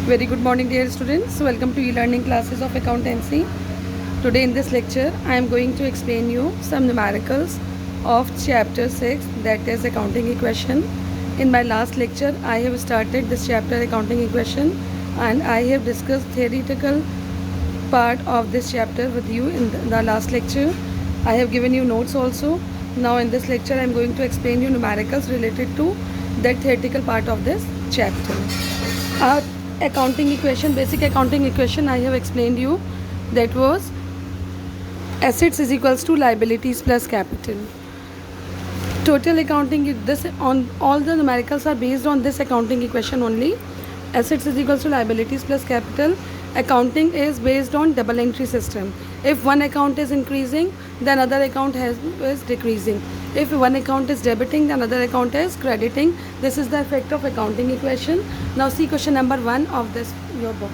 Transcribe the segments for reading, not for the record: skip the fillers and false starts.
Very good morning, dear students. Welcome to e-learning classes of accountancy. Today in this lecture, I am going to explain you some numericals of chapter 6, that is accounting equation. In my last lecture, I have started this chapter accounting equation and I have discussed theoretical part of this chapter with you in the last lecture. I have given you notes also. Now in this lecture, I am going to explain you numericals related to that theoretical part of this chapter. Accounting equation, basic accounting equation I have explained you, that was assets is equals to liabilities plus capital. Total accounting, this on all the numericals are based on this accounting equation only. Assets is equals to liabilities plus capital. Accounting is based on double entry system. If one account is increasing, then other account is decreasing. If one account is debiting, then another account is crediting. This is the effect of accounting equation. Now see question number 1 of this your book.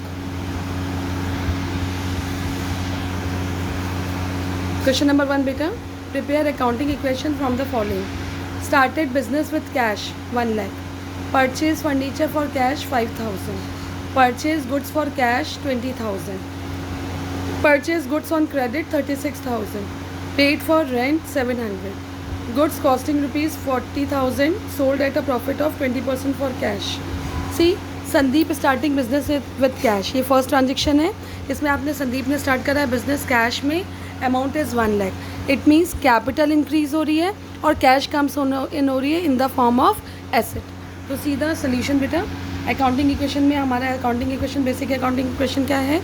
Question number 1, beta. Prepare accounting equation from the following. Started business with cash 1 lakh. Purchase furniture for cash 5,000. Purchase goods for cash 20,000. Purchase goods on credit 36,000. Paid for rent 700. Goods costing rupees 40,000. Sold at a profit of 20% for cash. See, Sandeep starting business with cash, ये first transaction है. इसमें आपने संदीप ने start करा है business cash में. Amount is 1 lakh. It means capital increase हो रही है और कैश कम्स इन हो रही है in the form of asset. तो सीधा सोल्यूशन बेटा अकाउंटिंग इक्वेशन में हमारा accounting equation, basic accounting equation क्या है?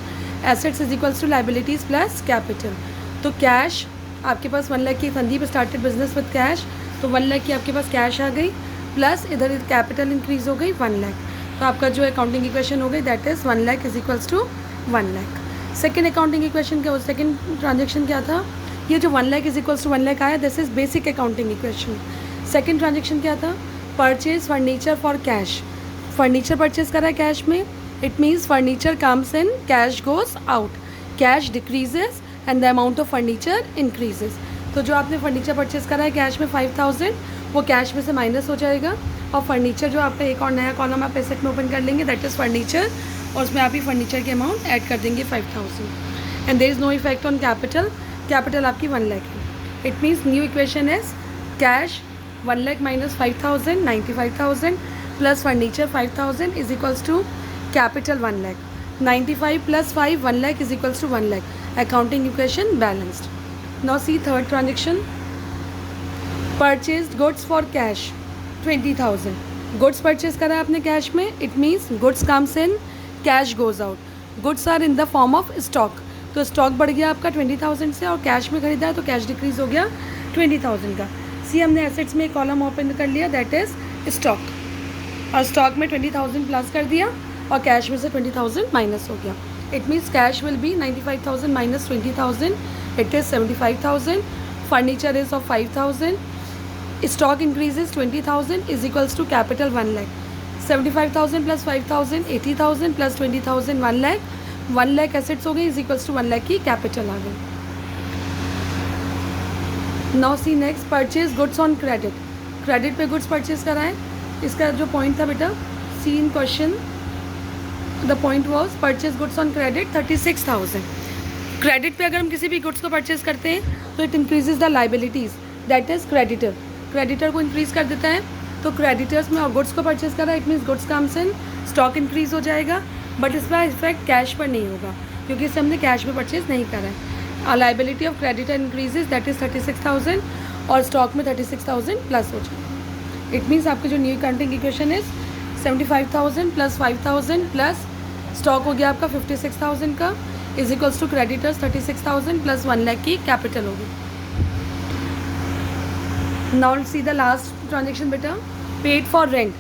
Assets is equals to liabilities plus capital. तो कैश आपके पास 1 लाख की, Sandeep started business with cash, तो 1 लाख की आपके पास कैश आ गई, प्लस इधर कैपिटल इंक्रीज हो गई 1 लाख. तो आपका जो अकाउंटिंग इक्वेशन हो गई that is 1 lakh is equals to 1 lakh. Second accounting equation क्या, सेकेंड ट्रांजेक्शन क्या था? ये जो 1 lakh is equals to 1 lakh आया, this is basic accounting equation. Second transaction क्या था? Purchase furniture for cash. Furniture purchase करा है कैश में. It means furniture comes in, cash goes out. Cash decreases and the amount of furniture increases. तो जो आपने furniture purchase करा है कैश में 5,000, वो कैश में से माइनस हो जाएगा. और फर्नीचर जो आपका एक और नया कॉलम आप एसेट में ओपन कर लेंगे दैट इज़ फर्नीचर, और उसमें आप ही फर्नीचर के अमाउंट ऐड कर देंगे 5,000. And there is no effect on capital. Capital आपकी 1 लाख है. It means new equation is cash 1 lakh minus 5,000, 95,000 plus furniture 5,000 is equals to capital 1 lakh. 95 plus 5 1 lakh is equals to 1 lakh. Accounting equation balanced. Now see third transaction. Purchased goods for cash 20,000. Goods purchase करा है आपने cash में. It means goods comes in, cash goes out. Goods are in the form of stock. तो stock बढ़ गया आपका 20,000 से, और कैश में खरीदा है तो कैश डिक्रीज हो गया 20,000 का. सी हमने एसेट्स में एक कॉलम ओपन कर लिया दैट इज़ स्टॉक, और स्टॉक में 20,000 प्लस कर दिया और कैश में से 20,000 माइनस हो गया. It means cash will be 95,000 minus 20,000, it is 75,000. Furniture is of 5,000. Stock increases 20,000 is equals to capital 1 lakh. 75,000 plus 5,000 80,000 plus 20,000 1 lakh. 1 lakh assets हो गई इज इक्वल्स टू 1 लाख की कैपिटल आ गई. Now see next, purchase goods on credit. Credit पे goods purchase कराएं. इसका जो point था बेटा, see in question the point was purchase goods on credit 36,000. Credit पे अगर हम किसी भी गुड्स को परचेज करते हैं तो it increases the liabilities, that is creditor. Creditor को इंक्रीज़ कर देता है. तो क्रेडिटर्स में और गुड्स को परचेज करा, it means goods comes in, stock increase हो जाएगा, बट इसका इफेक्ट कैश पर नहीं होगा क्योंकि इसे हमने कैश में परचेज नहीं करा है. Liability of creditor increases that is 36,000, और स्टॉक में 36,000 प्लस हो जाएगा. इट मीन्स आपका जो new accounting equation is 75,000 plus 5,000 plus stock हो गया आपका 56,000 का is equals to creditors 36,000 plus 1 lakh की कैपिटल होगी. Now see the last transaction बेटा. Paid for rent.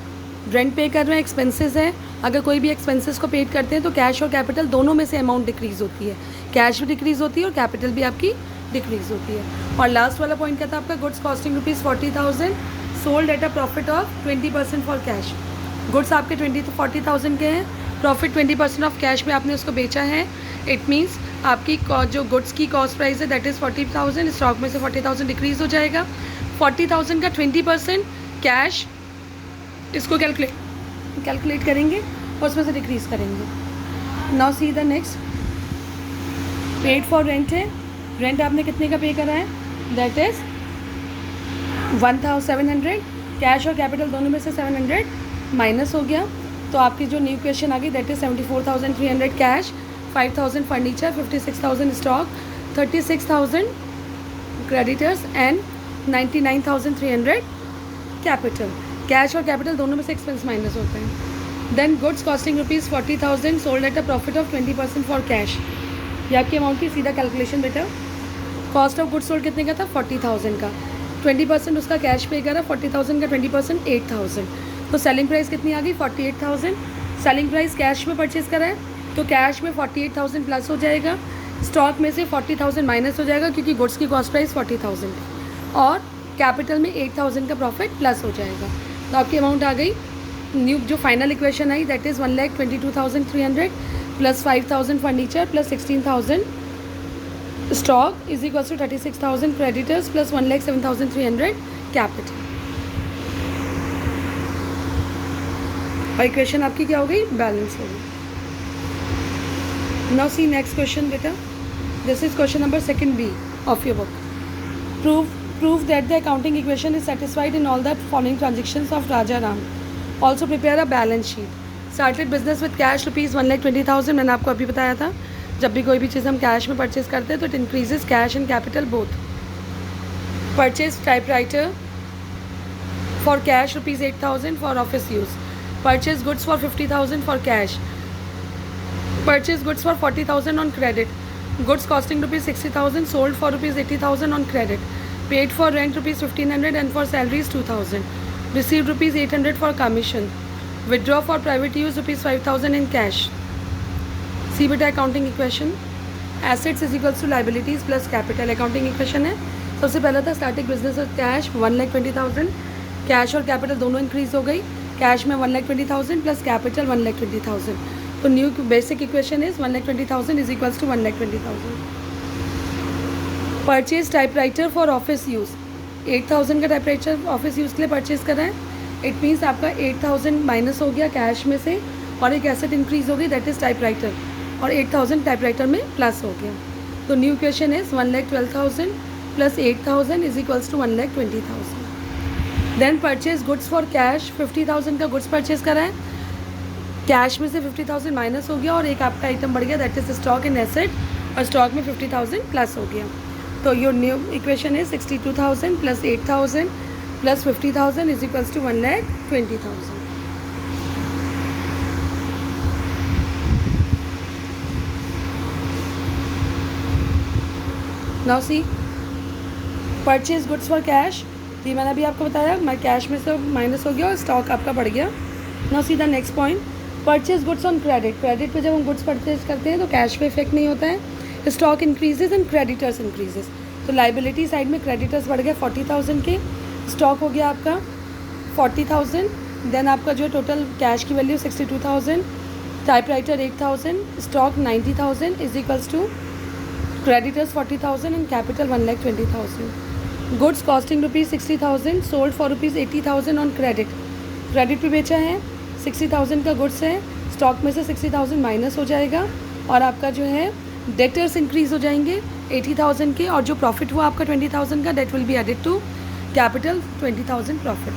रेंट पे कर रहे हैं, एक्सपेंसेस है. अगर कोई भी एक्सपेंसेस को पेड करते हैं तो कैश और कैपिटल दोनों में से अमाउंट डिक्रीज़ होती है. कैश भी डिक्रीज़ होती है और कैपिटल भी आपकी डिक्रीज़ होती है. और लास्ट वाला पॉइंट क्या था आपका? Goods costing rupees 40,000 sold at a profit of 20% for cash. Goods आपके 20 to 40,000 के हैं, प्रॉफिट 20% ऑफ कैश में आपने उसको बेचा है. इट मीन्स आपकी जो गुड्स की कॉस्ट प्राइस है दैट इज़ 40,000. स्टॉक में से 40,000 डिक्रीज़ हो जाएगा. 40,000 का 20% कैश, इसको कैलकुलेट करेंगे और उसमें से डिक्रीज़ करेंगे। Now see the next, paid for rent है, रेंट आपने कितने का पे करा है, दैट इज़ 1700। कैश और कैपिटल दोनों में से 700 माइनस हो गया, तो आपकी जो न्यू क्वेश्चन आ गई that is 74,300 cash, 5,000 furniture, 56,000 stock, 36,000 creditors and 99,300 capital. Cash और कैपिटल दोनों में से एक्सपेंस माइनस होते हैं। Then goods costing rupees 40,000 sold at a profit of 20% for cash. ये आपकी अमाउंट की सीधा कैलकुलेशन बेटा। कॉस्ट ऑफ गुड्स सोल्ड कितने का था, 40,000 का, 20% उसका कैश पे करा, 40,000 का 20% 8,000, तो सेलिंग प्राइस कितनी आ गई, 48,000। सेलिंग प्राइस कैश में परचेज़ करा है तो कैश में 48,000 प्लस हो जाएगा, स्टॉक में से 40,000 माइनस हो जाएगा क्योंकि गुड्स की कॉस्ट प्राइस 40,000 है, और कैपिटल में 8,000 का प्रॉफिट प्लस हो जाएगा। तो आपकी अमाउंट आ गई, न्यू जो फाइनल इक्वेशन आई that is 1,22,300 plus 5,000 furniture plus 16,000 stock is equals to 36,000 creditors plus 1,07,300 capital. और इक्वेशन आपकी क्या हो गई, बैलेंस हो गई। नाउ सी नेक्स्ट क्वेश्चन बेटा, this is question number 2B of your book. Prove that the accounting equation is satisfied in all the following transactions of Raja Ram. Also prepare a balance sheet. Started business with cash rupees 1,20,000। मैंने आपको अभी बताया था जब भी कोई भी चीज़ हम कैश में परचेज करते हैं तो it increases cash and capital both. Purchase typewriter for cash rupees 8,000 for office use. Purchase goods for 50,000 for cash. Purchase goods for 40,000 on credit. Goods costing rupees 60,000 sold for rupees 80,000 on credit. Paid for rent rupees 1,500 and for salaries 2,000। Received rupees 800 for commission. Withdraw for private use rupees 5,000 in cash. See बेटा accounting equation, assets is equals to liabilities plus capital. Accounting equation है, सबसे पहला था starting business with cash 1,20,000, cash और capital दोनों increase हो गई, cash में 1,20,000 प्लस कैपिटल 1,20,000, तो new basic equation is 1,20,000 is equals to 1,20,000। Purchase typewriter for office use, 8,000 का टाइपराइटर ऑफिस यूज़ के लिए परचेज करा है, इट मीन्स आपका 8,000 माइनस हो गया कैश में से और एक एसेट इंक्रीज हो गई दैट इज़ टाइपराइटर, और 8,000 टाइपराइटर में प्लस हो गया, तो new equation is 1,12,000 plus 8,000 is equals to 1,20,000। Then purchase goods for cash 50,000 का गुड्स परचेज करा है, कैश में से 50,000 माइनस हो गया और एक आपका आइटम बढ़ गया that is stock in asset, और स्टॉक में 50,000 प्लस हो गया, तो your new equation is 62,000 plus 8,000 plus 50,000 is equals to 1,20,000। Now see purchase goods for cash, ये मैंने अभी आपको बताया, मैं कैश में से माइनस हो गया और स्टॉक आपका बढ़ गया। Now see the next point, purchase goods on credit. Credit पे जब हम गुड्स परचेज करते हैं तो कैश पे इफेक्ट नहीं होता है, stock increases and creditors increases, तो लाइबिलिटी साइड में क्रेडिटर्स बढ़ गए 40,000 के, स्टॉक हो गया आपका 40,000, देन आपका जो टोटल कैश की value 62,000, typewriter 8,000, stock 90,000 is equals to creditors 40,000 and capital 1,20,000। Goods costing rupees 60,000 sold for rupees 80,000 on credit. Credit पे बेचा है, 60,000 का गुड्स है, स्टॉक में से 60,000 माइनस हो जाएगा और आपका जो है डेटर्स इंक्रीज हो जाएंगे 80,000 के, और जो प्रॉफिट हुआ आपका 20,000 का debt will be added to capital 20,000 profit.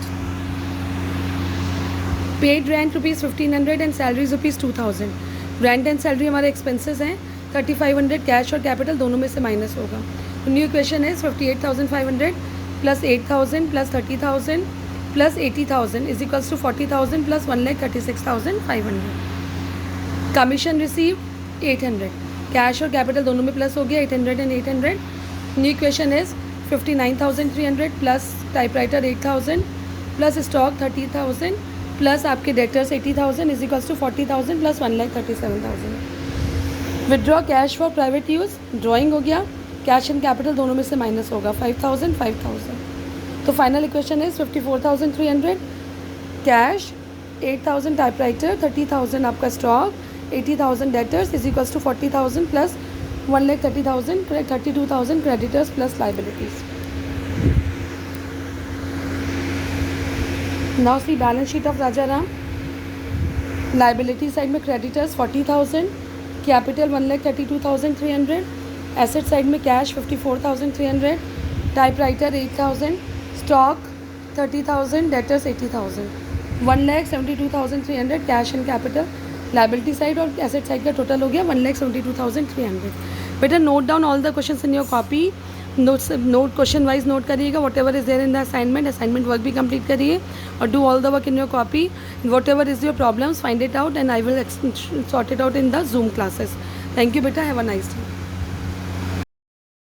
Paid rent rupees 1,500 and salaries rupees 2,000। Rent and salary हमारे एक्सपेंसेस हैं, 3,500 कैश और कैपिटल दोनों में से माइनस होगा, तो new equation is 58,500 plus 8,000 plus 30,000 plus 80,000 is equals to 40,000 plus 1,36,500। Commission receive 800, cash और capital दोनों में प्लस हो गया 800 and 800। New equation is 59,300 plus typewriter 8,000 plus stock 30,000 plus आपके debtors 80,000 is equals to 40,000 plus 1,37,000। Withdraw cash for private use, drawing हो गया, cash and capital दोनों में से माइनस होगा 5,000 5,000, तो final equation is 54,300 cash, 8,000 typewriter, 30,000 आपका stock, 80,000 debtors is equals to 40,000 plus 1,30,000 32,000 creditors plus liabilities. Now see balance sheet of Raja Ram. Liability side में creditors 40,000, capital 1,32,300, asset side में cash 54,300, typewriter 8,000, stock 30,000, debtors 80,000, 1,72,300 cash and capital liability side और asset side का total हो गया 1,72,300. बेटा note down all the questions in your copy. Note question wise note करिएगा. Whatever is there in the assignment work भी complete करिए और do all the work in your copy. Whatever is your problems find it out and I will sort it out in the Zoom classes. Thank you बेटा. Have a nice day.